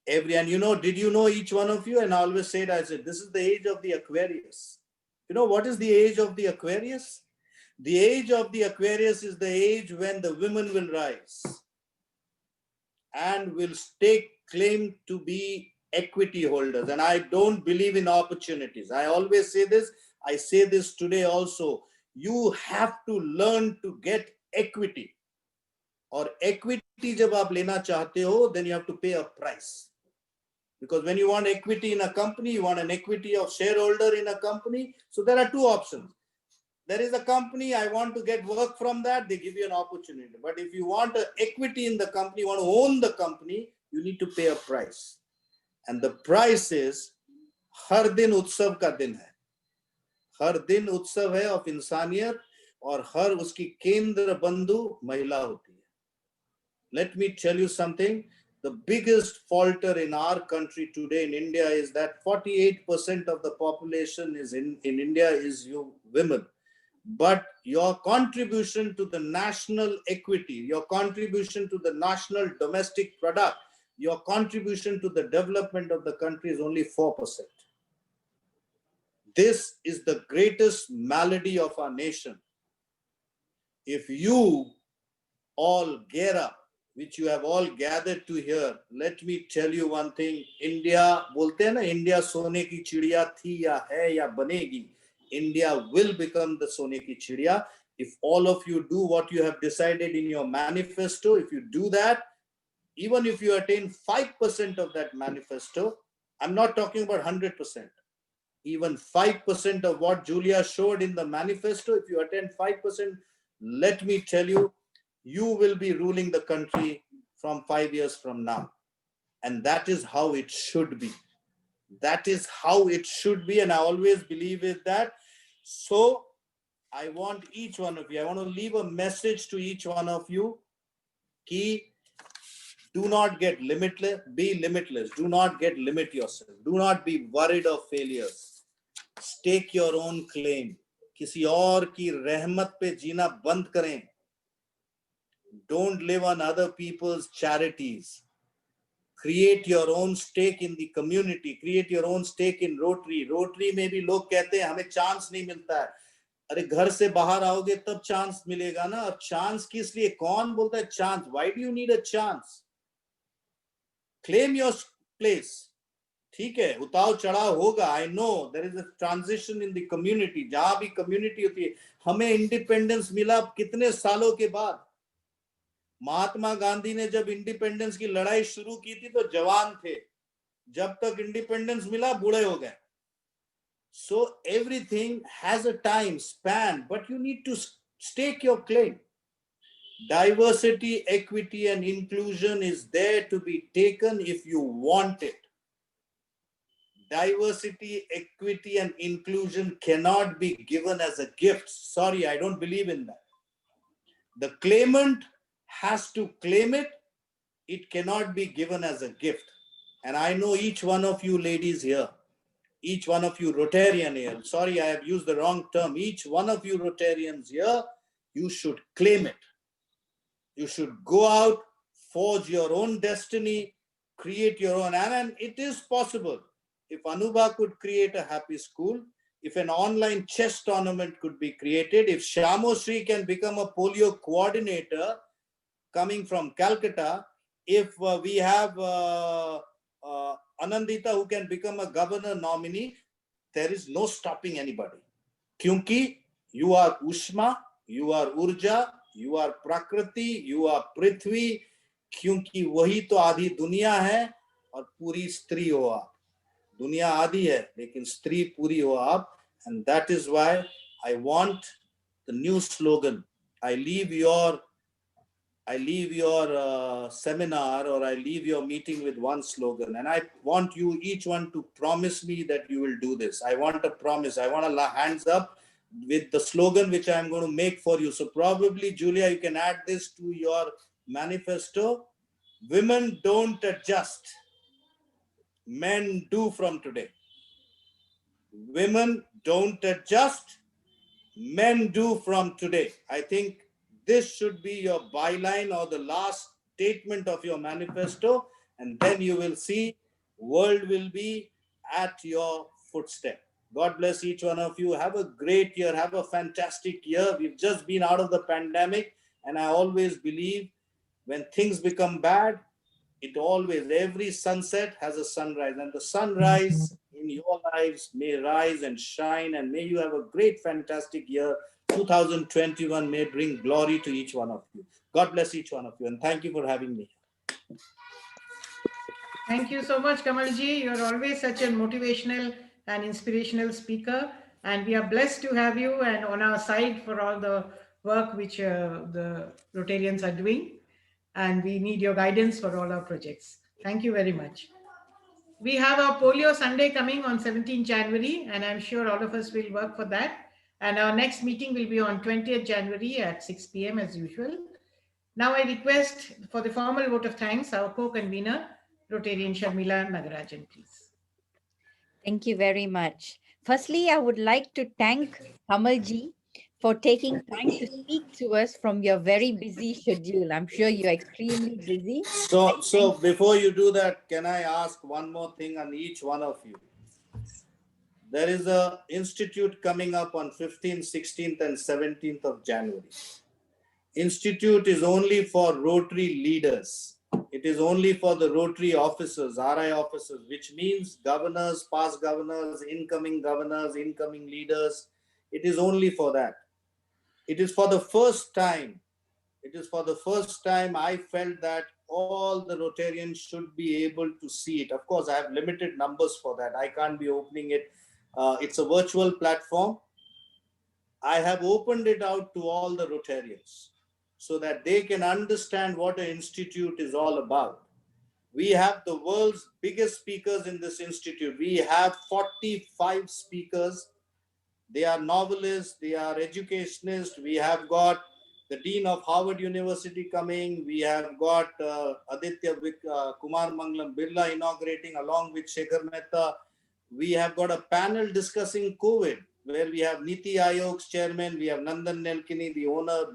And you know, did you know, each one of you, and I always said, I said, this is the age of the Aquarius. You know, what is the age of the Aquarius? The age of the Aquarius is the age when the women will rise and will take claim to be equity holders. And I don't believe in opportunities. I always say this. I say this today also. You have to learn to get equity. Or equity जब आप लेना चाहते हो, then you have to pay a price. Because when you want equity in a company, you want an equity of shareholder in a company. So there are two options. There is a company, I want to get work from that, they give you an opportunity. But if you want equity in the company, you want to own the company, you need to pay a price. And the price is, हर दिन उत्सव का दिन है. हर दिन उत्सव है of इंसानियत और हर उसकी केंद्र बंधु महिला होती है. Let me tell you something. The biggest falter in our country today in India is that 48% of the population is in India is you women. But your contribution to the national equity, your contribution to the national domestic product, your contribution to the development of the country is only 4%. This is the greatest malady of our nation. If you all get up, which you have all gathered to hear, let me tell you one thing. India, बोलते हैं ना, India सोने की चिड़िया थी या है या बनेगी. India will become the सोने की चिड़िया. If all of you do what you have decided in your manifesto, if you do that, even if you attain 5% of that manifesto, I'm not talking about 100%. Even 5% of what Julia showed in the manifesto, if you attain 5%, let me tell you, you will be ruling the country from 5 years from now. And that is how it should be. That is how it should be. And I always believe in that. So I want each one of you, I want to leave a message to each one of you. Ki, do not get limitless, be limitless. Do not get limit yourself. Do not be worried of failures. Stake your own claim. किसी और की रहमत पे जीना बंद करें. Don't live on other people's charities. Create your own stake in the community. Create your own stake in Rotary. Rotary में भी लोग कहते हैं हमें चांस नहीं मिलता है. अरे घर से बाहर आओगे तब चांस मिलेगा ना. और चांस किस लिए? कौन बोलता है chance? Why do you need a chance? Claim your place. ठीक है, उतार चढ़ाव होगा. I know there is a transition in the community. जहां भी community होती है. हमें इंडिपेंडेंस मिला कितने सालों के बाद. महात्मा गांधी ने जब इंडिपेंडेंस की लड़ाई शुरू की थी तो जवान थे. जब तक इंडिपेंडेंस मिला बूढ़े हो गए. So everything has a time span, but you need to stake your claim. Diversity, equity, and inclusion is there to be taken if you want it. Diversity, equity, and inclusion cannot be given as a gift. Sorry, I don't believe in that. The claimant has to claim it. It cannot be given as a gift. And I know each one of you ladies here, each one of you Rotarian here, sorry, I have used the wrong term. Each one of you Rotarians here, you should claim it. You should go out, forge your own destiny, create your own. And it is possible. If Anuba could create a happy school, if an online chess tournament could be created, if Shamo Sri can become a polio coordinator coming from Calcutta, if we have Anandita who can become a governor nominee, there is no stopping anybody. Kyunki you are Ushma, you are Urja, you are Prakriti, you are Prithvi. क्योंकि वही तो आधी दुनिया है और पूरी स्त्री हो आप. दुनिया आधी है लेकिन स्त्री पूरी हो आप. And that is why I want the new slogan. I leave your seminar or I leave your meeting with one slogan, and I want you each one to promise me that you will do this. I want a promise. I want a hands up with the slogan which I am going to make for you. So probably, Julia, you can add this to your manifesto. Women don't adjust. Men do from today. Women don't adjust. Men do from today. I think this should be your byline or the last statement of your manifesto. and then you will see world will be at your footstep. God bless each one of you. Have a great year. Have a fantastic year. We've just been out of the pandemic, and I always believe when things become bad, it always, every sunset has a sunrise, and the sunrise in your lives may rise and shine, and may you have a great, fantastic year. 2021 may bring glory to each one of you. God bless each one of you, and thank you for having me. Thank you so much, Kamalji. You're always such a motivational and inspirational speaker, and we are blessed to have you and on our side for all the work which the Rotarians are doing, and we need your guidance for all our projects. Thank you very much. We have our Polio Sunday coming on 17 January, and I'm sure all of us will work for that. And our next meeting will be on 20th January at 6 p.m. as usual. Now I request for the formal vote of thanks, our co-convener, Rotarian Sharmila Nagarajan, please. Thank you very much. Firstly, I would like to thank Kamalji for taking time to speak to us from your very busy schedule. I'm sure you're extremely busy. So before you do that, can I ask one more thing on each one of you? There is an institute coming up on 15th, 16th, and 17th of January. Institute is only for Rotary leaders. It is only for the Rotary officers, RI officers, which means governors, past governors, incoming leaders. It is only for that. It is for the first time. It is for the first time I felt that all the Rotarians should be able to see it. Of course, I have limited numbers for that. I can't be opening it. It's a virtual platform. I have opened it out to all the Rotarians so that they can understand what an institute is all about. We have the world's biggest speakers in this institute. We have 45 speakers. They are novelists, they are educationists. We have got the Dean of Harvard University coming. We have got Aditya Kumar Mangalam Birla inaugurating along with Shekhar Mehta. We have got a panel discussing COVID, where we have Niti Ayog's chairman, we have Nandan Nelkini, the owner,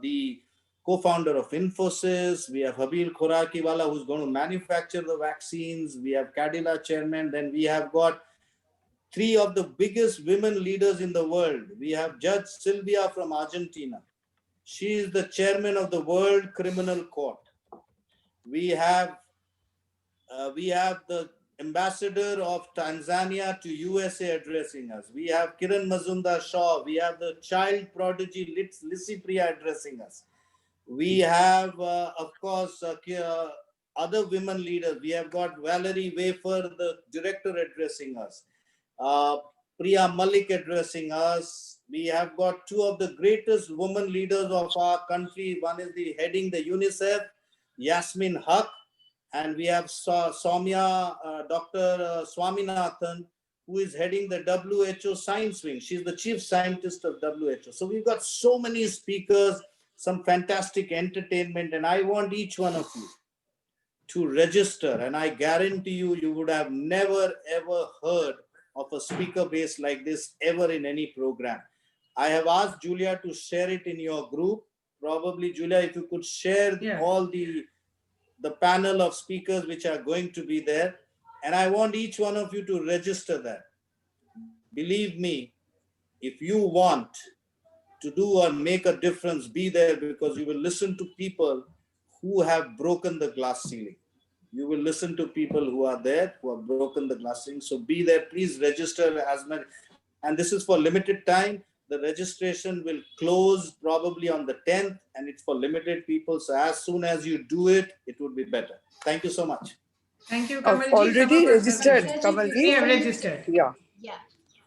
the co-founder of Infosys. We have Habil Khorakiwala, who's going to manufacture the vaccines. We have Cadila chairman. Then we have got three of the biggest women leaders in the world. We have Judge Silvia from Argentina. She is the chairman of the World Criminal Court. We have the ambassador of Tanzania to USA addressing us. We have Kiran Mazumdar-Shaw. We have the child prodigy Lissy Priya addressing us. We have, of course, other women leaders. We have got Valerie Wafer, the director, addressing us. Priya Malik addressing us. We have got two of the greatest women leaders of our country. One is heading the UNICEF, Yasmin Haq, and we have Soumya, Dr. Swaminathan, who is heading the WHO science wing. She's the chief scientist of WHO. So we've got so many speakers, some fantastic entertainment, and I want each one of you to register. And I guarantee you, you would have never ever heard of a speaker base like this ever in any program. I have asked Julia to share it in your group. Probably, Julia, if you could share all the panel of speakers which are going to be there. And I want each one of you to register that. Believe me, if you want to do or make a difference, be there, because you will listen to people who have broken the glass ceiling. You will listen to people who are there, who have broken the glass ceiling. So be there, please register as many. And this is for limited time. The registration will close probably on the 10th, and it's for limited people. So as soon as you do it, it would be better. Thank you so much. Thank you, Kamalji. Already registered, Kamalji? We have registered. Yeah.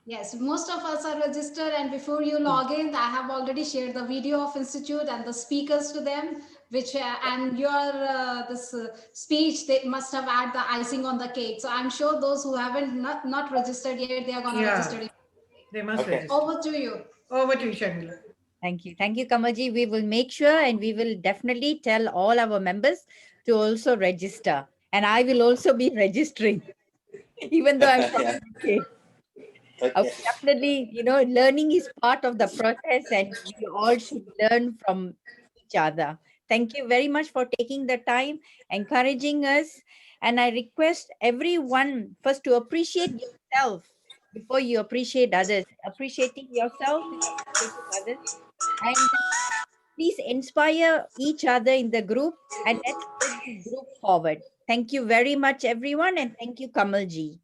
Yes, most of us are registered, and before you log in, I have already shared the video of Institute and the speakers to them, which and your this speech, they must have added the icing on the cake. So I'm sure those who haven't not registered yet, they are going to register. They must register. Over to you. Over to you, Sharmila. Thank you. Thank you, Kamalji. We will make sure, and we will definitely tell all our members to also register. And I will also be registering, even though I'm from UK. Okay. Definitely, learning is part of the process, and we all should learn from each other. Thank you very much for taking the time, encouraging us. And I request everyone first to appreciate yourself before you appreciate others. Appreciating yourself is appreciating others. And please inspire each other in the group and let's take this group forward. Thank you very much, everyone. And thank you, Kamalji.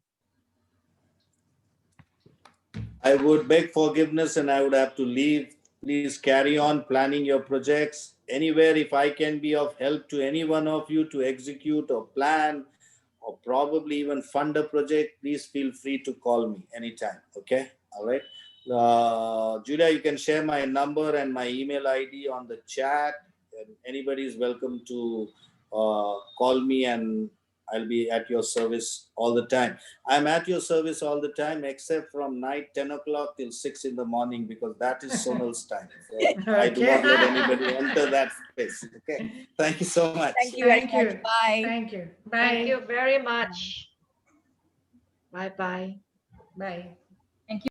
I would beg forgiveness and I would have to leave. Please carry on planning your projects. Anywhere, if I can be of help to any one of you to execute or plan or probably even fund a project, please feel free to call me anytime. Okay? All right. Julia, you can share my number and my email ID on the chat. And anybody is welcome to call me and I'll be at your service all the time. I'm at your service all the time, except from night 10 o'clock till 6 in the morning, because that is Sonal's time. So okay. I do not let anybody enter that space. Okay. Thank you so much. Thank you very much. Bye. Thank you. Bye. Thank you very much. Bye-bye. Bye.